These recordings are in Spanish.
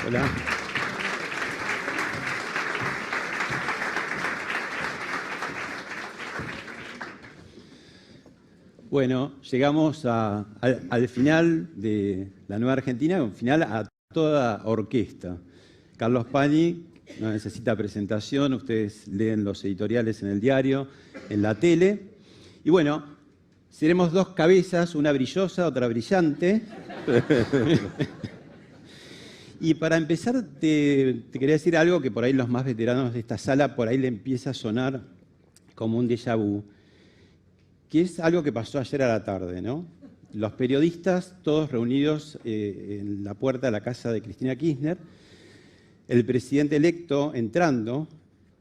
Hola. Bueno, llegamos al final de la Nueva Argentina, un final a toda orquesta. Carlos Pañi no necesita presentación, ustedes leen los editoriales en el diario, en la tele. Y bueno, seremos dos cabezas, una brillosa, otra brillante. Y para empezar, te quería decir algo que por ahí los más veteranos de esta sala, por ahí le empieza a sonar como un déjà vu, que es algo que pasó ayer a la tarde, ¿no? Los periodistas, todos reunidos en la puerta de la casa de Cristina Kirchner, el presidente electo entrando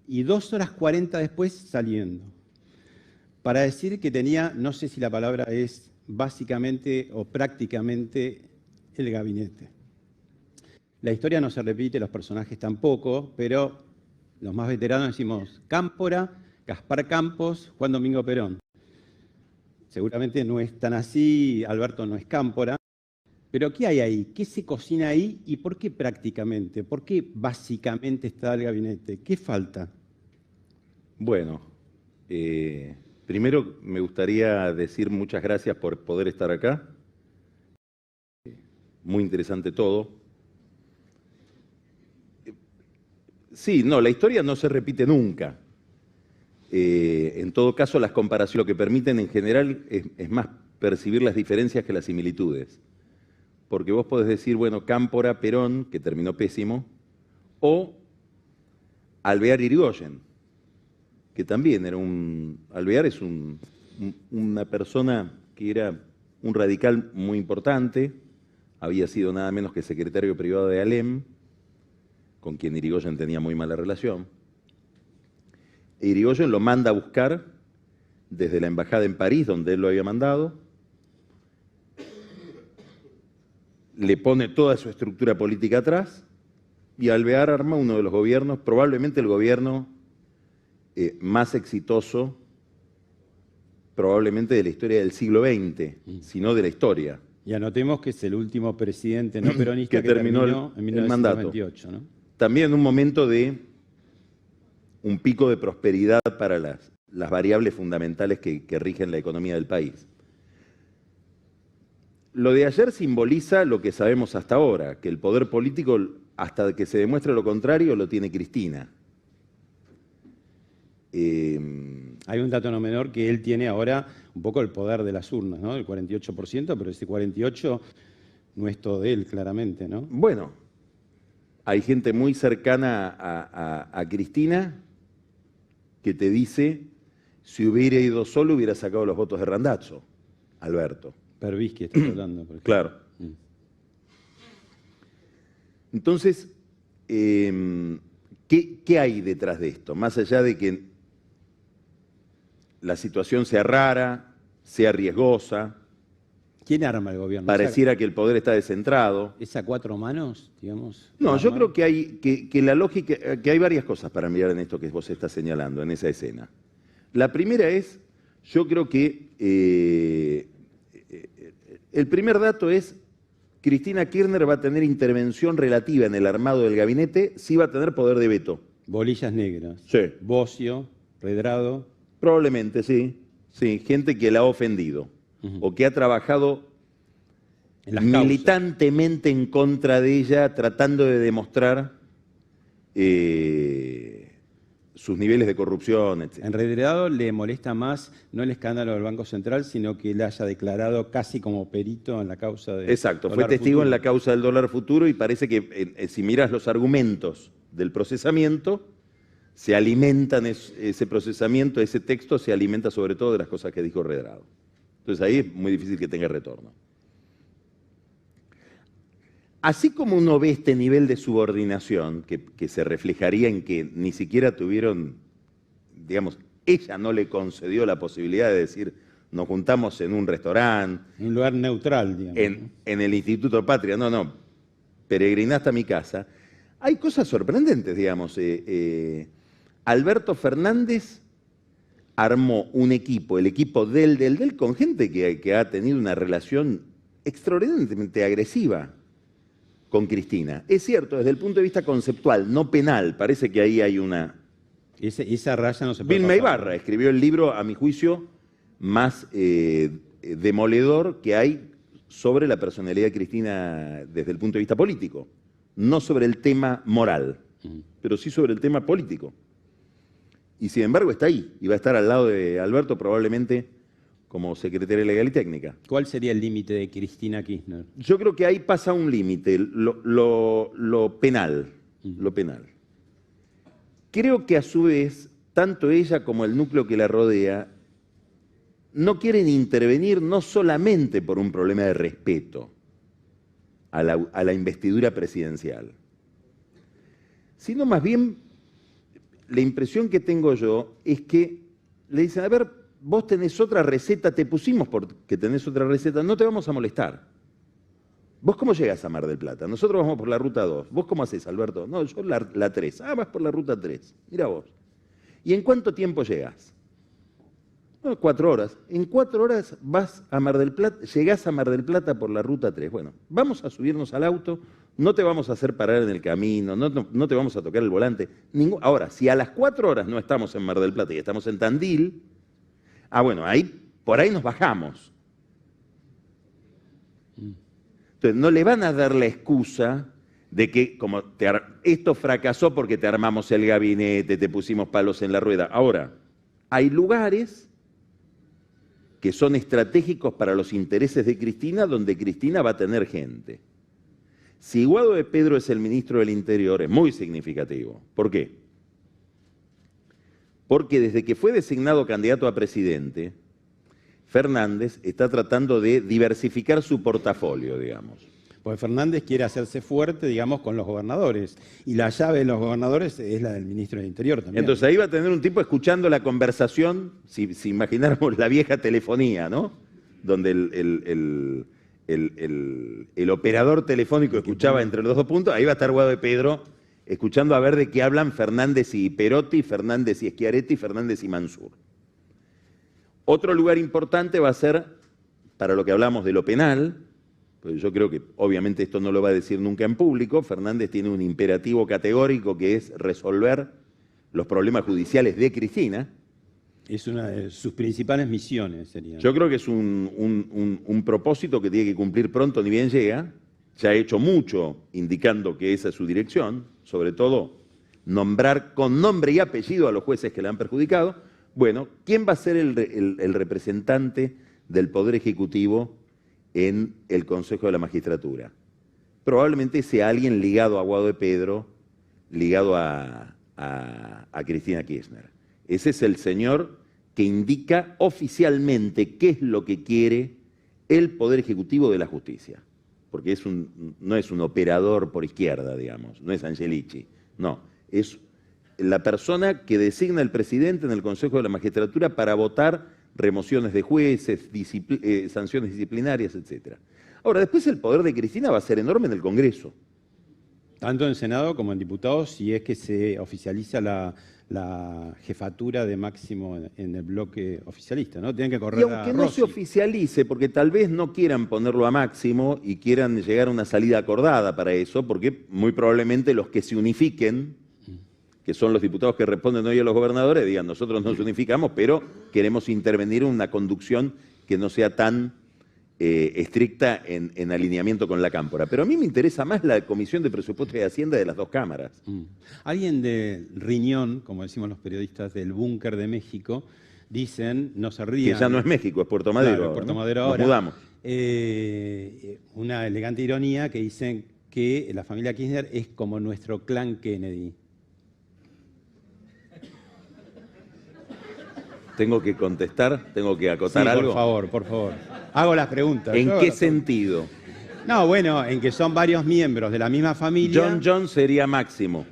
y 2 horas 40 después saliendo, para decir que tenía, no sé si la palabra es básicamente o prácticamente, el gabinete. La historia no se repite, los personajes tampoco, pero los más veteranos decimos Cámpora, Gaspar Campos, Juan Domingo Perón. Seguramente no es tan así, Alberto no es Cámpora, pero ¿qué hay ahí? ¿Qué se cocina ahí y por qué prácticamente? ¿Por qué básicamente está el gabinete? ¿Qué falta? Bueno, primero me gustaría decir muchas gracias por poder estar acá. Muy interesante todo. Sí, no, la historia no se repite nunca. En todo caso, las comparaciones lo que permiten en general es más percibir las diferencias que las similitudes. Porque vos podés decir, bueno, Cámpora, Perón, que terminó pésimo, o Alvear Irigoyen, que también era Alvear es una persona que era un radical muy importante, había sido nada menos que secretario privado de Alem, con quien Irigoyen tenía muy mala relación. Irigoyen lo manda a buscar desde la embajada en París, donde él lo había mandado, le pone toda su estructura política atrás, y Alvear arma uno de los gobiernos, probablemente el gobierno más exitoso, probablemente de la historia del siglo XX, sino de la historia. Y anotemos que es el último presidente no peronista que terminó en 1928, ¿no? También un momento de un pico de prosperidad para las variables fundamentales que rigen la economía del país. Lo de ayer simboliza lo que sabemos hasta ahora, que el poder político, hasta que se demuestre lo contrario, lo tiene Cristina. Hay un dato no menor que él tiene ahora un poco el poder de las urnas, ¿no? El 48%, pero ese 48% no es todo de él, claramente, ¿no? Bueno, hay gente muy cercana a Cristina que te dice, si hubiera ido solo hubiera sacado los votos de Randazzo, Alberto. Pervisky está hablando, por ejemplo. Claro. Entonces, ¿qué hay detrás de esto? Más allá de que la situación sea rara, sea riesgosa. ¿Quién arma el gobierno? Pareciera que el poder está descentrado. ¿Es a 4 manos, digamos? No, yo creo que hay la lógica, que hay varias cosas para mirar en esto que vos estás señalando, en esa escena. La primera es, yo creo que el primer dato es, Cristina Kirchner va a tener intervención relativa en el armado del gabinete, sí va a tener poder de veto. Bolillas negras. Sí. Bocio, Redrado. Probablemente, sí. Sí, gente que la ha ofendido o que ha trabajado militantemente en contra de ella, tratando de demostrar sus niveles de corrupción, etc. En Redrado le molesta más no el escándalo del Banco Central, sino que él haya declarado casi como perito en la causa de... Exacto, fue testigo en la causa del dólar futuro y parece que si miras los argumentos del procesamiento, se alimentan ese procesamiento, ese texto se alimenta sobre todo de las cosas que dijo Redrado. Entonces ahí es muy difícil que tenga retorno. Así como uno ve este nivel de subordinación, que se reflejaría en que ni siquiera tuvieron, digamos, ella no le concedió la posibilidad de decir, nos juntamos en un restaurante. En un lugar neutral, digamos. En el Instituto Patria, no, peregriná hasta mi casa. Hay cosas sorprendentes, digamos. Alberto Fernández armó un equipo, el equipo del con gente que ha tenido una relación extraordinariamente agresiva con Cristina. Es cierto, desde el punto de vista conceptual, no penal, parece que ahí hay una... Esa raya no se puede Vilma pasar. Ibarra escribió el libro, a mi juicio, más demoledor que hay sobre la personalidad de Cristina desde el punto de vista político. No sobre el tema moral, pero sí sobre el tema político. Y sin embargo está ahí, y va a estar al lado de Alberto probablemente como secretaria legal y técnica. ¿Cuál sería el límite de Cristina Kirchner? Yo creo que ahí pasa un límite, lo penal, lo penal. Creo que a su vez, tanto ella como el núcleo que la rodea no quieren intervenir no solamente por un problema de respeto a la investidura presidencial, sino más bien la impresión que tengo yo es que le dicen, a ver, vos tenés otra receta, te pusimos porque tenés otra receta, no te vamos a molestar. ¿Vos cómo llegás a Mar del Plata? Nosotros vamos por la ruta 2. ¿Vos cómo hacés, Alberto? No, yo la 3. Ah, vas por la ruta 3. Mira vos. ¿Y en cuánto tiempo llegás? No, 4 horas. En 4 horas vas a Mar del Plata, llegás a Mar del Plata por la ruta 3. Bueno, vamos a subirnos al auto, no te vamos a hacer parar en el camino, no te vamos a tocar el volante. Ahora, si a las 4 horas no estamos en Mar del Plata y estamos en Tandil, bueno, por ahí nos bajamos. Entonces, no le van a dar la excusa de que como esto fracasó porque te armamos el gabinete, te pusimos palos en la rueda. Ahora, hay lugares que son estratégicos para los intereses de Cristina, donde Cristina va a tener gente. Si Guado de Pedro es el ministro del Interior, es muy significativo. ¿Por qué? Porque desde que fue designado candidato a presidente, Fernández está tratando de diversificar su portafolio, digamos. Porque Fernández quiere hacerse fuerte, digamos, con los gobernadores. Y la llave de los gobernadores es la del ministro del Interior también. Entonces ahí va a tener un tipo escuchando la conversación, si imagináramos la vieja telefonía, ¿no? Donde el operador telefónico escuchaba entre los dos puntos, ahí va a estar Guado de Pedro escuchando a ver de qué hablan Fernández y Perotti, Fernández y Schiaretti, Fernández y Mansur. Otro lugar importante va a ser, para lo que hablamos de lo penal, pues yo creo que obviamente esto no lo va a decir nunca en público, Fernández tiene un imperativo categórico que es resolver los problemas judiciales de Cristina. Es una de sus principales misiones, sería. Yo creo que es un propósito que tiene que cumplir pronto, ni bien llega. Ya ha hecho mucho indicando que esa es su dirección, sobre todo nombrar con nombre y apellido a los jueces que le han perjudicado. Bueno, ¿quién va a ser el representante del Poder Ejecutivo en el Consejo de la Magistratura? Probablemente sea alguien ligado a Guado de Pedro, ligado a Cristina Kirchner. Ese es el señor que indica oficialmente qué es lo que quiere el Poder Ejecutivo de la Justicia. Porque no es un operador por izquierda, digamos, no es Angelici, no, es la persona que designa el presidente en el Consejo de la Magistratura para votar remociones de jueces, sanciones disciplinarias, etc. Ahora, después el poder de Cristina va a ser enorme en el Congreso. Tanto en Senado como en diputados, si es que se oficializa la jefatura de Máximo en el bloque oficialista, ¿no? Tienen que correr a Rossi. Y aunque no se oficialice, porque tal vez no quieran ponerlo a Máximo y quieran llegar a una salida acordada para eso, porque muy probablemente los que se unifiquen, que son los diputados que responden hoy a los gobernadores, digan, nosotros nos unificamos, pero queremos intervenir en una conducción que no sea tan estricta en alineamiento con la Cámpora. Pero a mí me interesa más la Comisión de Presupuestos y Hacienda de las dos cámaras. Alguien de riñón, como decimos los periodistas, del búnker de México, dicen, no se rían. Que ya no es México, es Puerto Madero. Claro, Puerto Madero ¿no? ahora. Nos mudamos. Una elegante ironía que dicen que la familia Kirchner es como nuestro clan Kennedy. ¿Tengo que contestar? ¿Tengo que acotar algo? Por favor. Hago las preguntas. ¿En qué sentido? No, bueno, en que son varios miembros de la misma familia. John sería Máximo.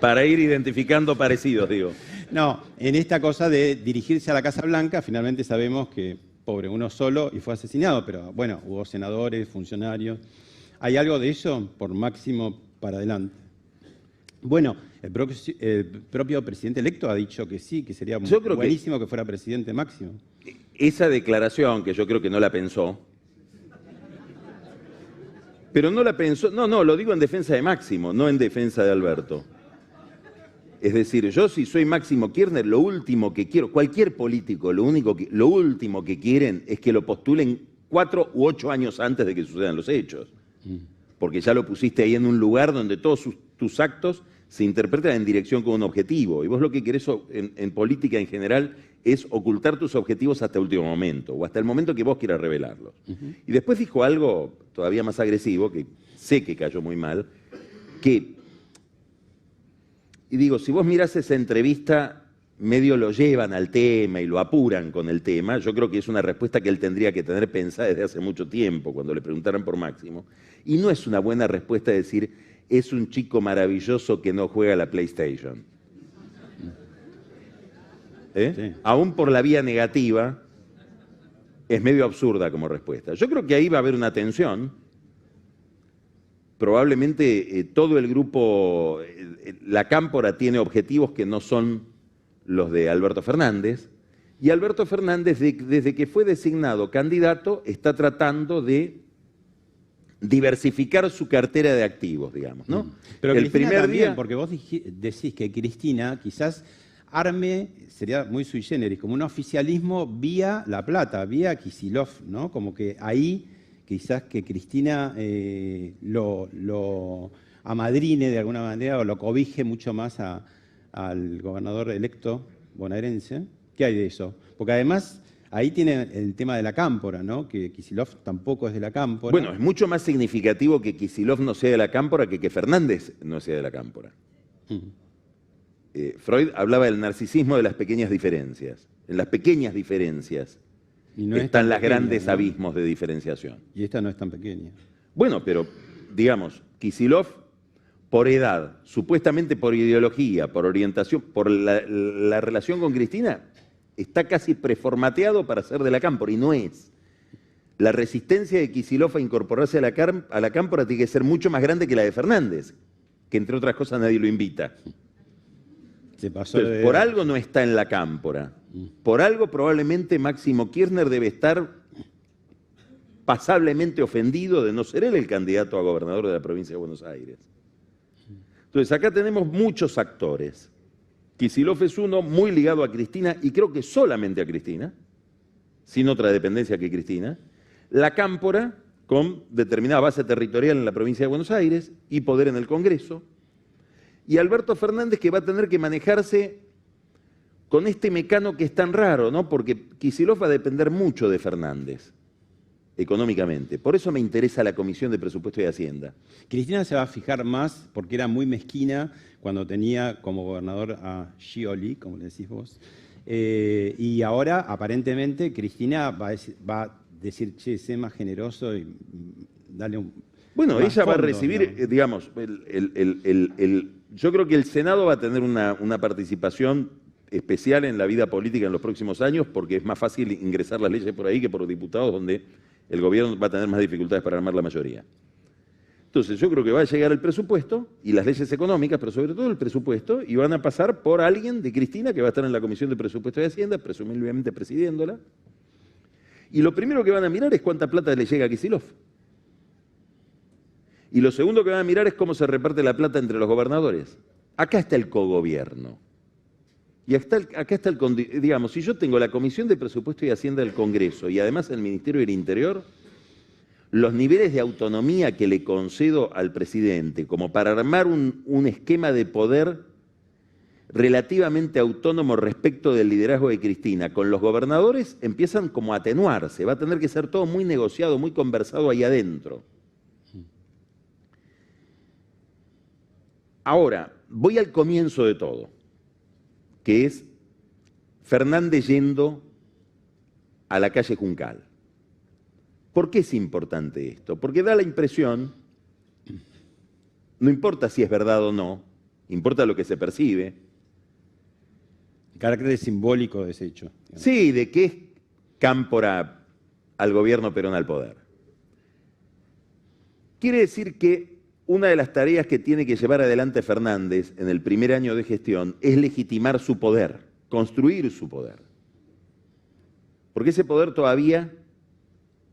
Para ir identificando parecidos, digo. No, en esta cosa de dirigirse a la Casa Blanca, finalmente sabemos que, pobre, uno solo y fue asesinado, pero bueno, hubo senadores, funcionarios. ¿Hay algo de eso? Por Máximo para adelante. Bueno, el propio presidente electo ha dicho que sí, que sería buenísimo que fuera presidente Máximo. Esa declaración, que yo creo que no la pensó, Pero no la pensó, no, lo digo en defensa de Máximo, no en defensa de Alberto. Es decir, yo si soy Máximo Kirchner, lo último que quiero, cualquier político, lo último que quieren es que lo postulen 4 u 8 años antes de que sucedan los hechos. Porque ya lo pusiste ahí en un lugar donde todos tus actos se interpretan en dirección con un objetivo. Y vos lo que querés en política en general es ocultar tus objetivos hasta el último momento, o hasta el momento que vos quieras revelarlos. Y después dijo algo todavía más agresivo, que sé que cayó muy mal, y digo, si vos mirás esa entrevista, medio lo llevan al tema y lo apuran con el tema. Yo creo que es una respuesta que él tendría que tener pensada desde hace mucho tiempo, cuando le preguntaran por Máximo. Y no es una buena respuesta decir, es un chico maravilloso que no juega a la PlayStation. Sí. Aún por la vía negativa, es medio absurda como respuesta. Yo creo que ahí va a haber una tensión. Probablemente todo el grupo, la Cámpora tiene objetivos que no son los de Alberto Fernández, y Alberto Fernández, desde que fue designado candidato, está tratando de diversificar su cartera de activos, digamos, ¿no? Pero el primer también, porque vos decís que Cristina quizás arme, sería muy sui generis, como un oficialismo vía La Plata, vía Kicillof, ¿no? Como que ahí quizás que Cristina lo amadrine de alguna manera o lo cobije mucho más al gobernador electo bonaerense. ¿Qué hay de eso? Porque además ahí tiene el tema de la Cámpora, ¿no? Que Kicillof tampoco es de la Cámpora. Bueno, es mucho más significativo que Kicillof no sea de la Cámpora que Fernández no sea de la Cámpora. Freud hablaba del narcisismo de las pequeñas diferencias. En las pequeñas diferencias están los grandes abismos de diferenciación. Y esta no es tan pequeña. Bueno, pero digamos, Kicillof, por edad, supuestamente por ideología, por orientación, por la relación con Cristina, está casi preformateado para ser de la Cámpora, y no es. La resistencia de Kicillof a incorporarse a la Cámpora tiene que ser mucho más grande que la de Fernández, que entre otras cosas nadie lo invita. Entonces, por algo no está en la Cámpora. Por algo probablemente Máximo Kirchner debe estar pasablemente ofendido de no ser él el candidato a gobernador de la provincia de Buenos Aires. Entonces acá tenemos muchos actores. Kicillof es uno muy ligado a Cristina, y creo que solamente a Cristina, sin otra dependencia que Cristina. La Cámpora, con determinada base territorial en la provincia de Buenos Aires y poder en el Congreso. Y Alberto Fernández, que va a tener que manejarse con este mecano que es tan raro, ¿no? Porque Kicillof va a depender mucho de Fernández, económicamente. Por eso me interesa la Comisión de Presupuesto y Hacienda. Cristina se va a fijar más porque era muy mezquina cuando tenía como gobernador a Scioli, como le decís vos. Y ahora, aparentemente, Cristina va a decir, che, sé más generoso y dale un... Bueno, ella va a recibir, digamos, yo creo que el Senado va a tener una participación especial en la vida política en los próximos años, porque es más fácil ingresar las leyes por ahí que por diputados, donde el gobierno va a tener más dificultades para armar la mayoría. Entonces yo creo que va a llegar el presupuesto y las leyes económicas, pero sobre todo el presupuesto, y van a pasar por alguien de Cristina que va a estar en la Comisión de Presupuesto y Hacienda, presumiblemente presidiéndola. Y lo primero que van a mirar es cuánta plata le llega a Kicillof. Y lo segundo que van a mirar es cómo se reparte la plata entre los gobernadores. Acá está el cogobierno. Y acá está digamos, si yo tengo la Comisión de Presupuesto y Hacienda del Congreso y además el Ministerio del Interior, los niveles de autonomía que le concedo al presidente como para armar un esquema de poder relativamente autónomo respecto del liderazgo de Cristina con los gobernadores empiezan como a atenuarse. Va a tener que ser todo muy negociado, muy conversado ahí adentro. Ahora, voy al comienzo de todo, que es Fernández yendo a la calle Juncal. ¿Por qué es importante esto? Porque da la impresión, no importa si es verdad o no, importa lo que se percibe. El carácter simbólico de ese hecho. Sí, de que es Cámpora al gobierno, Perón al poder. Quiere decir que una de las tareas que tiene que llevar adelante Fernández en el primer año de gestión es legitimar su poder, construir su poder. Porque ese poder todavía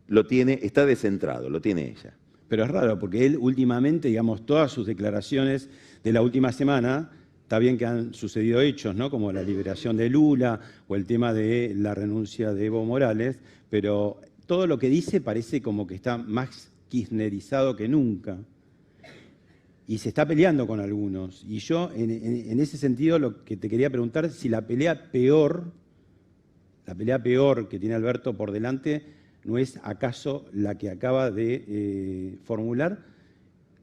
lo tiene, está descentrado, lo tiene ella. Pero es raro, porque él últimamente, digamos, todas sus declaraciones de la última semana, está bien que han sucedido hechos, ¿no? Como la liberación de Lula o el tema de la renuncia de Evo Morales, pero todo lo que dice parece como que está más kirchnerizado que nunca. Y se está peleando con algunos. Y yo, en ese sentido, lo que te quería preguntar es si la pelea peor que tiene Alberto por delante, ¿no es acaso la que acaba de formular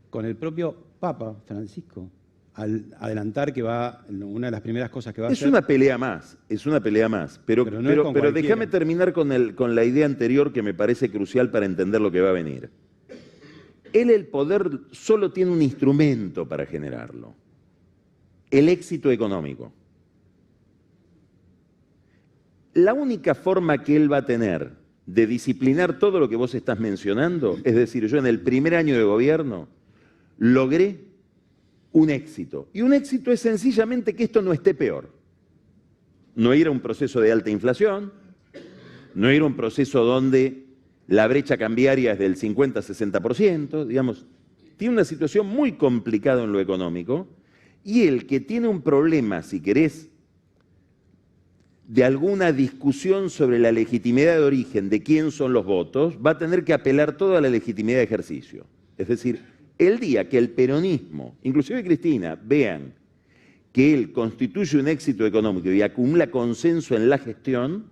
con el propio Papa Francisco? Al adelantar que una de las primeras cosas que va a hacer... Es una pelea más, pero déjame terminar con la idea anterior que me parece crucial para entender lo que va a venir. Él el poder solo tiene un instrumento para generarlo, el éxito económico. La única forma que él va a tener de disciplinar todo lo que vos estás mencionando, es decir, yo en el primer año de gobierno logré un éxito. Y un éxito es sencillamente que esto no esté peor. No ir a un proceso de alta inflación, no ir a un proceso donde la brecha cambiaria es del 50-60%, digamos, tiene una situación muy complicada en lo económico, y el que tiene un problema, si querés, de alguna discusión sobre la legitimidad de origen de quién son los votos, va a tener que apelar toda la legitimidad de ejercicio. Es decir, el día que el peronismo, inclusive Cristina, vean que él constituye un éxito económico y acumula consenso en la gestión,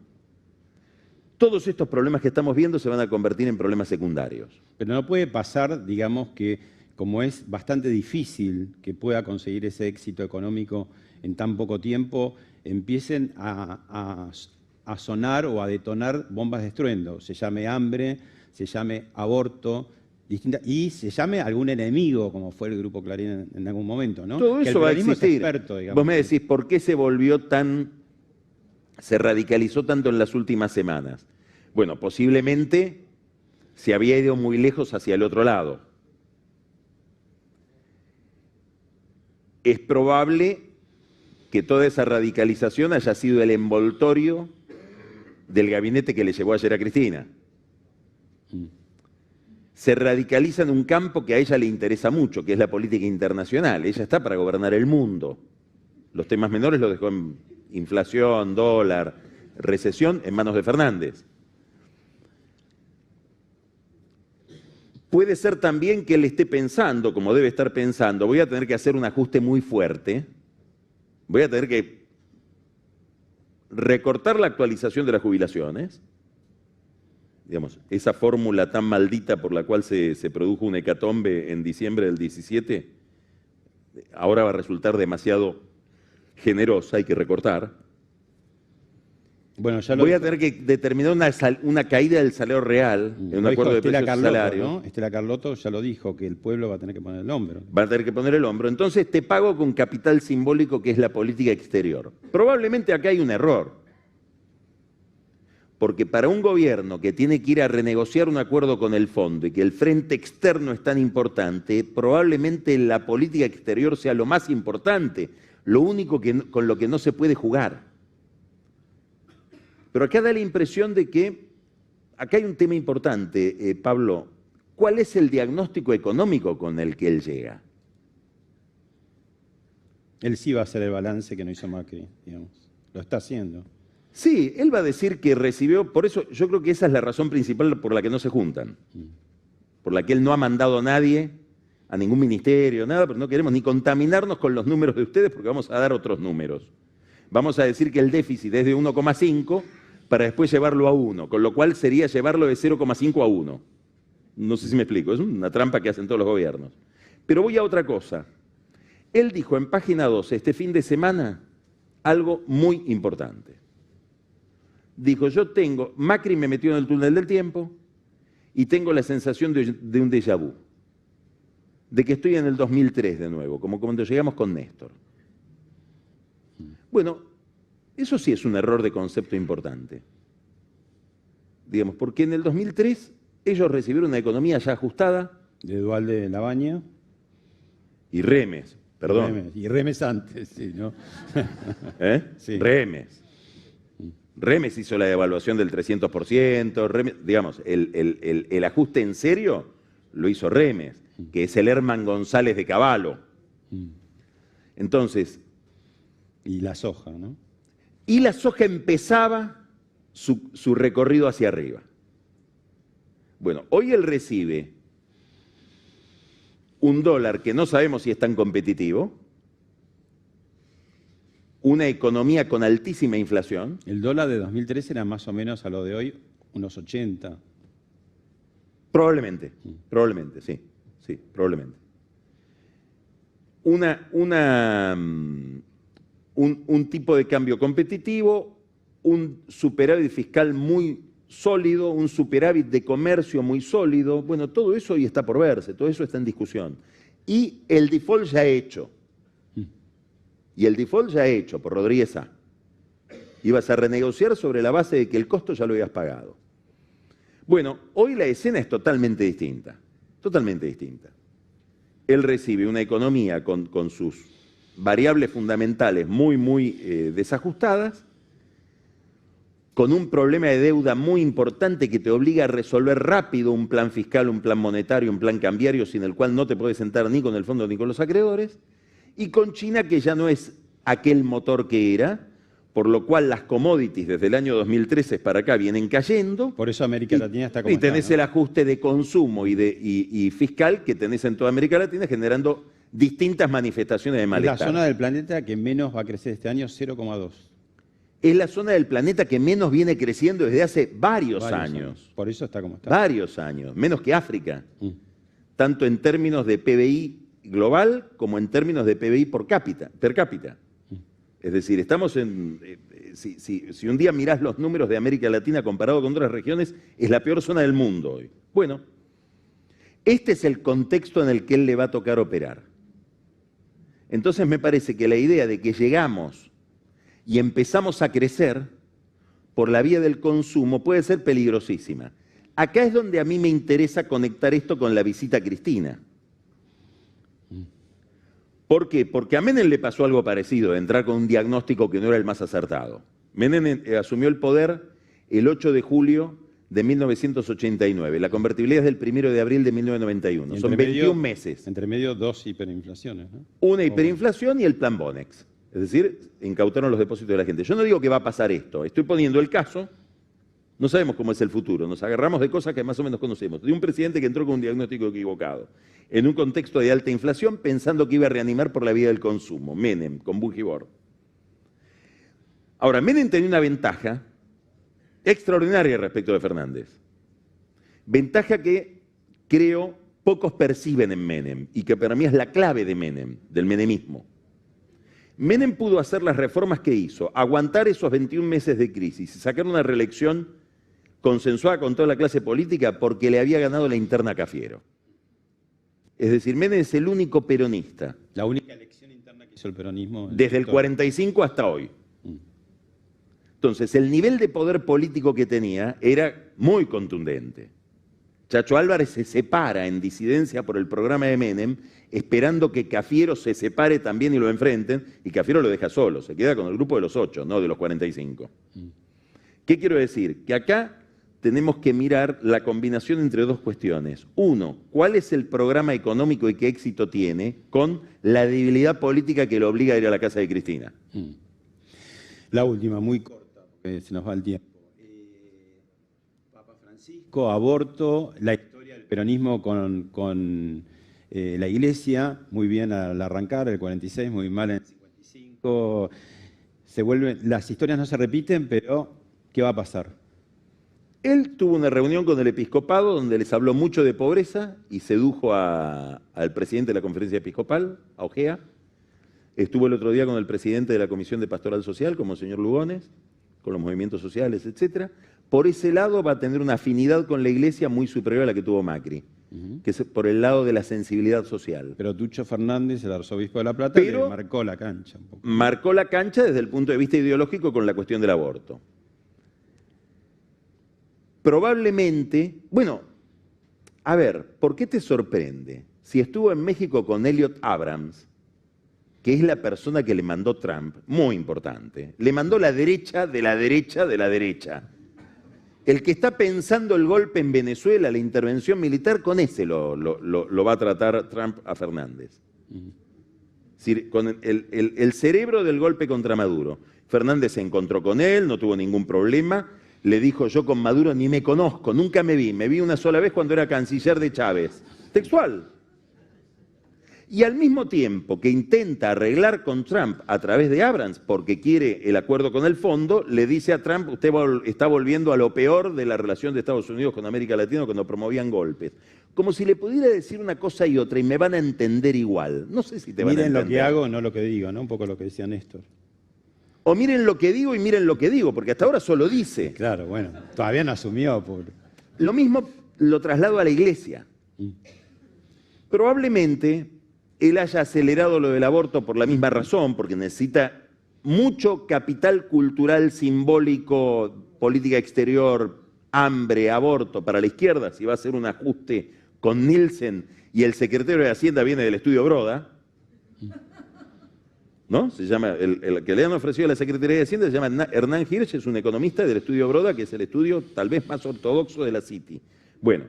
todos estos problemas que estamos viendo se van a convertir en problemas secundarios. Pero no puede pasar, digamos, que como es bastante difícil que pueda conseguir ese éxito económico en tan poco tiempo, empiecen a sonar o a detonar bombas de estruendo. Se llame hambre, se llame aborto, y se llame algún enemigo, como fue el Grupo Clarín en algún momento, ¿no? Todo eso va a existir. Experto, digamos. Vos me decís, ¿por qué se radicalizó tanto en las últimas semanas? Bueno, posiblemente se había ido muy lejos hacia el otro lado. Es probable que toda esa radicalización haya sido el envoltorio del gabinete que le llevó ayer a Cristina. Se radicaliza en un campo que a ella le interesa mucho, que es la política internacional. Ella está para gobernar el mundo. Los temas menores los dejó en inflación, dólar, recesión, en manos de Fernández. Puede ser también que él esté pensando, como debe estar pensando, voy a tener que hacer un ajuste muy fuerte, voy a tener que recortar la actualización de las jubilaciones, digamos, esa fórmula tan maldita por la cual se produjo un hecatombe en diciembre del 17, ahora va a resultar demasiado generosa, hay que recortar. Bueno, voy a tener que determinar una caída del salario real en un acuerdo de precios y salario. ¿No? Estela Carlotto ya lo dijo, que el pueblo va a tener que poner el hombro. Va a tener que poner el hombro. Entonces te pago con capital simbólico, que es la política exterior. Probablemente acá hay un error. Porque para un gobierno que tiene que ir a renegociar un acuerdo con el fondo y que el frente externo es tan importante, probablemente la política exterior sea lo más importante, lo único con lo que no se puede jugar. Pero acá da la impresión de que, acá hay un tema importante, Pablo, ¿cuál es el diagnóstico económico con el que él llega? Él sí va a hacer el balance que no hizo Macri, digamos. Lo está haciendo. Sí, él va a decir que recibió, por eso yo creo que esa es la razón principal por la que no se juntan. Por la que él no ha mandado a nadie, a ningún ministerio, nada, pero no queremos ni contaminarnos con los números de ustedes porque vamos a dar otros números. Vamos a decir que el déficit es de 1,5 para después llevarlo a 1, con lo cual sería llevarlo de 0,5 a 1. No sé si me explico, es una trampa que hacen todos los gobiernos. Pero voy a otra cosa. Él dijo en página 12 este fin de semana algo muy importante. Dijo, Macri me metió en el túnel del tiempo y tengo la sensación de un déjà vu, de que estoy en el 2003 de nuevo, como cuando llegamos con Néstor. Bueno, eso sí es un error de concepto importante. Digamos, porque en el 2003 ellos recibieron una economía ya ajustada. De Duhalde de Labaña. Y Remes, perdón. Y Remes antes, sí, ¿no? Sí. Remes hizo la devaluación del 300%, digamos, el ajuste en serio lo hizo Remes, que es el Herman González de Cavallo. Entonces... Y la soja, ¿no? Y la soja empezaba su recorrido hacia arriba. Bueno, hoy él recibe un dólar que no sabemos si es tan competitivo, una economía con altísima inflación. El dólar de 2013 era más o menos a lo de hoy unos 80. Probablemente, probablemente, sí, probablemente. Un tipo de cambio competitivo, un superávit fiscal muy sólido, un superávit de comercio muy sólido. Bueno, todo eso hoy está por verse, todo eso está en discusión. Y el default ya hecho. Y el default ya hecho por Rodríguez A. Ibas a renegociar sobre la base de que el costo ya lo habías pagado. Bueno, hoy la escena es totalmente distinta, totalmente distinta. Él recibe una economía con sus variables fundamentales muy desajustadas, con un problema de deuda muy importante que te obliga a resolver rápido un plan fiscal, un plan monetario, un plan cambiario, sin el cual no te puedes sentar ni con el fondo ni con los acreedores, y con China, que ya no es aquel motor que era, por lo cual las commodities desde el año 2013 para acá vienen cayendo. Por eso América Latina está como y tenés está, ¿no? el ajuste de consumo y fiscal que tenés en toda América Latina, generando distintas manifestaciones de Es malestar. la zona del planeta que menos va a crecer este año, 0,2. Es la zona del planeta que menos viene creciendo desde hace varios años. Por eso está como está. Varios años, menos que África. Tanto en términos de PBI global como en términos de PBI per cápita. Es decir, estamos en... Si un día mirás los números de América Latina comparado con otras regiones, es la peor zona del mundo hoy. Bueno, este es el contexto en el que él le va a tocar operar. Entonces me parece que la idea de que llegamos y empezamos a crecer por la vía del consumo puede ser peligrosísima. Acá es donde a mí me interesa conectar esto con la visita a Cristina. ¿Por qué? Porque a Menem le pasó algo parecido, de entrar con un diagnóstico que no era el más acertado. Menem asumió el poder el 8 de julio de 1989. La convertibilidad es del 1 de abril de 1991. Son 21 meses. Entre medio, dos hiperinflaciones, ¿no? Una hiperinflación y el plan Bonex. Es decir, incautaron los depósitos de la gente. Yo no digo que va a pasar esto. Estoy poniendo el caso. No sabemos cómo es el futuro. Nos agarramos de cosas que más o menos conocemos. De un presidente que entró con un diagnóstico equivocado. En un contexto de alta inflación, pensando que iba a reanimar por la vía del consumo. Menem, con Bujibor. Ahora, Menem tenía una ventaja extraordinaria respecto de Fernández. Ventaja que, creo, pocos perciben en Menem y que para mí es la clave de Menem, del menemismo. Menem pudo hacer las reformas que hizo, aguantar esos 21 meses de crisis y sacar una reelección consensuada con toda la clase política porque le había ganado la interna a Cafiero. Es decir, Menem es el único peronista. La única elección interna que hizo el peronismo. Desde el 45 hasta hoy. Entonces, el nivel de poder político que tenía era muy contundente. Chacho Álvarez se separa en disidencia por el programa de Menem, esperando que Cafiero se separe también y lo enfrenten, y Cafiero lo deja solo, se queda con el grupo de los 8, no de los 45. ¿Qué quiero decir? Que acá tenemos que mirar la combinación entre dos cuestiones. Uno, ¿cuál es el programa económico y qué éxito tiene con la debilidad política que lo obliga a ir a la casa de Cristina? La última, muy corta, porque se nos va el tiempo. Papa Francisco, aborto, la historia del peronismo con la Iglesia, muy bien al arrancar, el 46, muy mal en el 55. Las historias no se repiten, pero ¿qué va a pasar? Él tuvo una reunión con el episcopado donde les habló mucho de pobreza y sedujo al presidente de la conferencia episcopal, a Ojea. Estuvo el otro día con el presidente de la Comisión de Pastoral Social, como el señor Lugones, con los movimientos sociales, etc. Por ese lado va a tener una afinidad con la Iglesia muy superior a la que tuvo Macri, que es por el lado de la sensibilidad social. Pero Tucho Fernández, el arzobispo de La Plata, le marcó la cancha un poco. Marcó la cancha desde el punto de vista ideológico con la cuestión del aborto. Probablemente, bueno, a ver, ¿por qué te sorprende? Si estuvo en México con Elliot Abrams, que es la persona que le mandó Trump, muy importante, le mandó la derecha de la derecha de la derecha. El que está pensando el golpe en Venezuela, la intervención militar, con ese lo va a tratar Trump a Fernández. Es decir, con el cerebro del golpe contra Maduro. Fernández se encontró con él, no tuvo ningún problema, le dijo: yo con Maduro ni me conozco, nunca me vi una sola vez cuando era canciller de Chávez. Textual. Y al mismo tiempo que intenta arreglar con Trump a través de Abrams, porque quiere el acuerdo con el fondo, le dice a Trump: usted está volviendo a lo peor de la relación de Estados Unidos con América Latina cuando promovían golpes. Como si le pudiera decir una cosa y otra y me van a entender igual. No sé si te van a entender. Miren lo que hago, no lo que digo, ¿no? Un poco lo que decía Néstor. O miren lo que digo y miren lo que digo, porque hasta ahora solo dice. Claro, bueno, todavía no asumió. Lo mismo lo traslado a la Iglesia. Probablemente él haya acelerado lo del aborto por la misma razón, porque necesita mucho capital cultural, simbólico, política exterior, hambre, aborto para la izquierda, si va a hacer un ajuste con Nielsen y el secretario de Hacienda viene del estudio Broda, ¿no? Se llama, el que le han ofrecido a la Secretaría de Hacienda se llama Hernán Hirsch, es un economista del estudio Broda, que es el estudio tal vez más ortodoxo de la City. Bueno,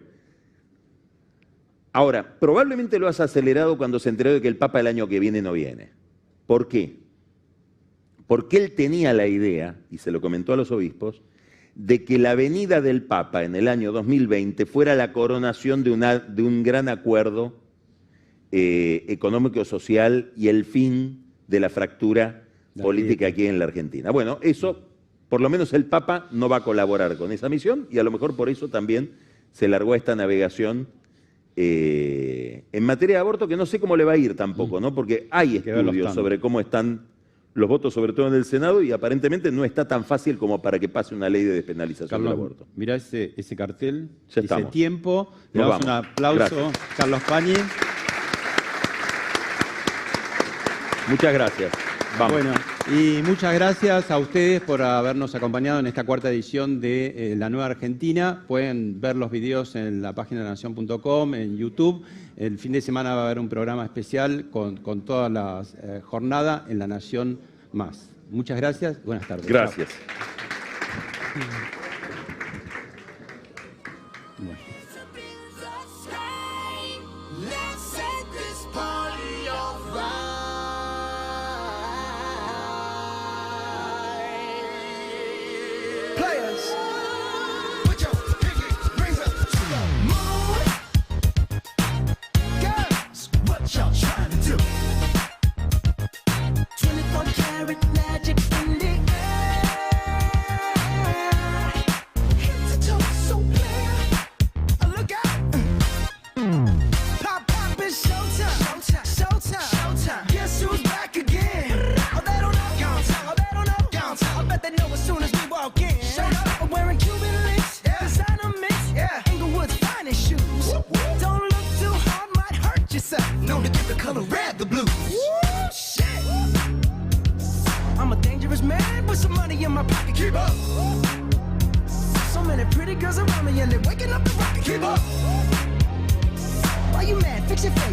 ahora, probablemente lo has acelerado cuando se enteró de que el Papa el año que viene no viene. ¿Por qué? Porque él tenía la idea, y se lo comentó a los obispos, de que la venida del Papa en el año 2020 fuera la coronación de un gran acuerdo económico-social y el fin de la fractura política aquí en la Argentina. Bueno, eso, por lo menos el Papa no va a colaborar con esa misión y a lo mejor por eso también se largó esta navegación en materia de aborto, que no sé cómo le va a ir tampoco, ¿no? Porque hay estudios sobre cómo están los votos, sobre todo en el Senado, y aparentemente no está tan fácil como para que pase una ley de despenalización del aborto. Mirá ese cartel, ya ese estamos. tiempo. Le damos un aplauso. Gracias. Carlos Pañi. Muchas gracias. Vamos. Bueno, y muchas gracias a ustedes por habernos acompañado en esta cuarta edición de La Nueva Argentina. Pueden ver los videos en la página de lanación.com, en YouTube. El fin de semana va a haber un programa especial con toda la jornada en La Nación Más. Muchas gracias. Buenas tardes. Gracias. Bueno.